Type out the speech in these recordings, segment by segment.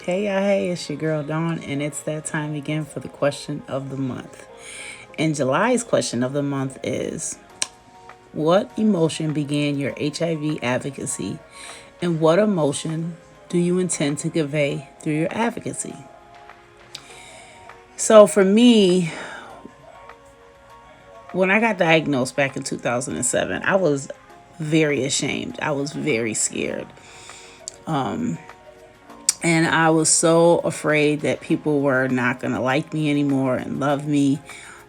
Hey, it's your girl Dawn, and it's that time again for the question of the month. And July's question of the month is: what emotion began your HIV advocacy, and what emotion do you intend to convey through your advocacy? So, for me, when I got diagnosed back in 2007, I was very ashamed. I was very scared. And I was so afraid that people were not going to like me anymore and love me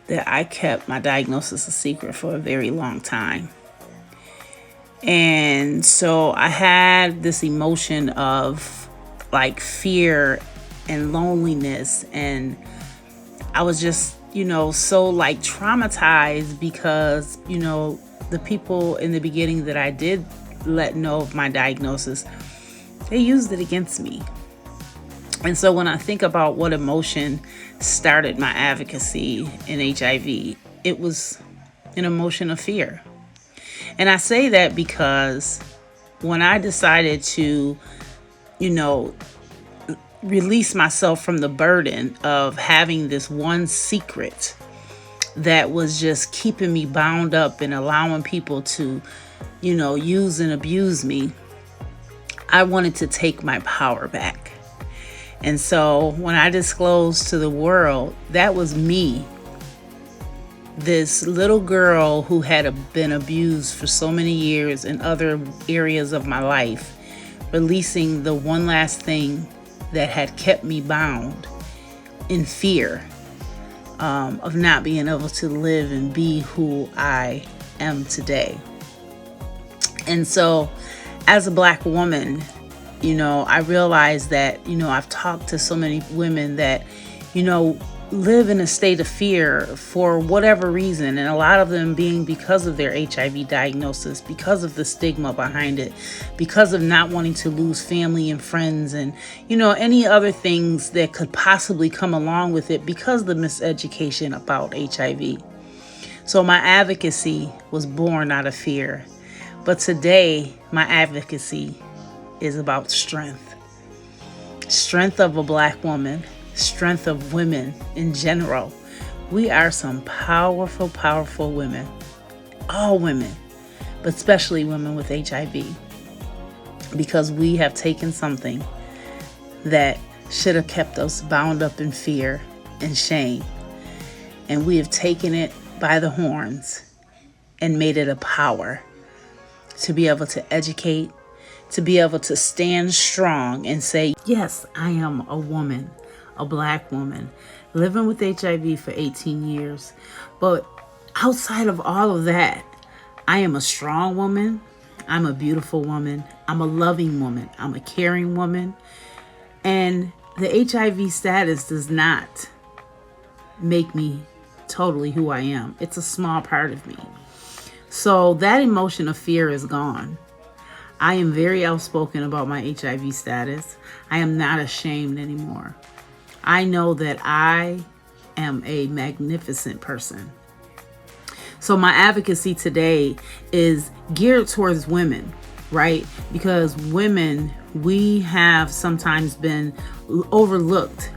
that I kept my diagnosis a secret for a very long time. And so I had this emotion of like fear and loneliness. And I was just, so like traumatized because, the people in the beginning that I did let know of my diagnosis, they used it against me. And so when I think about what emotion started my advocacy in HIV, it was an emotion of fear. And I say that because when I decided to, release myself from the burden of having this one secret that was just keeping me bound up and allowing people to, use and abuse me, I wanted to take my power back. And so when I disclosed to the world, that was me, this little girl who had been abused for so many years in other areas of my life, releasing the one last thing that had kept me bound in fear of not being able to live and be who I am today. And so as a Black woman, I realized that, I've talked to so many women that, live in a state of fear for whatever reason. And a lot of them being because of their HIV diagnosis, because of the stigma behind it, because of not wanting to lose family and friends and, any other things that could possibly come along with it because of the miseducation about HIV. So my advocacy was born out of fear. But today, my advocacy is about strength. Strength of a Black woman, strength of women in general. We are some powerful, powerful women. All women, but especially women with HIV. Because we have taken something that should have kept us bound up in fear and shame. And we have taken it by the horns and made it a power to be able to educate, to be able to stand strong and say, yes, I am a woman, a Black woman, living with HIV for 18 years. But outside of all of that, I am a strong woman. I'm a beautiful woman. I'm a loving woman. I'm a caring woman. And the HIV status does not make me totally who I am. It's a small part of me. So that emotion of fear is gone. I am very outspoken about my HIV status. I am not ashamed anymore. I know that I am a magnificent person. So my advocacy today is geared towards women, right? Because women, we have sometimes been overlooked,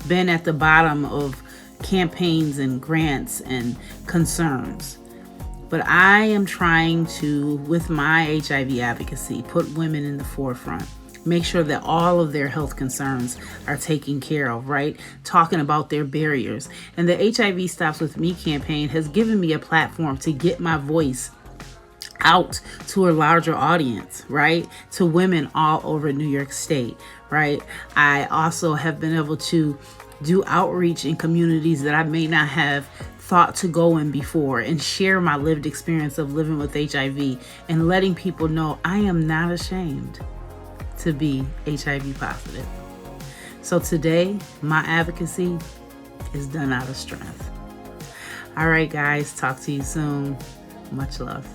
been at the bottom of campaigns and grants and concerns. But I am trying to, with my HIV advocacy, put women in the forefront. Make sure that all of their health concerns are taken care of, right? Talking about their barriers. And the HIV Stops With Me campaign has given me a platform to get my voice out to a larger audience, right? To women all over New York State, right? I also have been able to do outreach in communities that I may not have thought to go in before and share my lived experience of living with HIV and letting people know I am not ashamed to be HIV positive. So today, my advocacy is done out of strength. All right, guys, talk to you soon. Much love.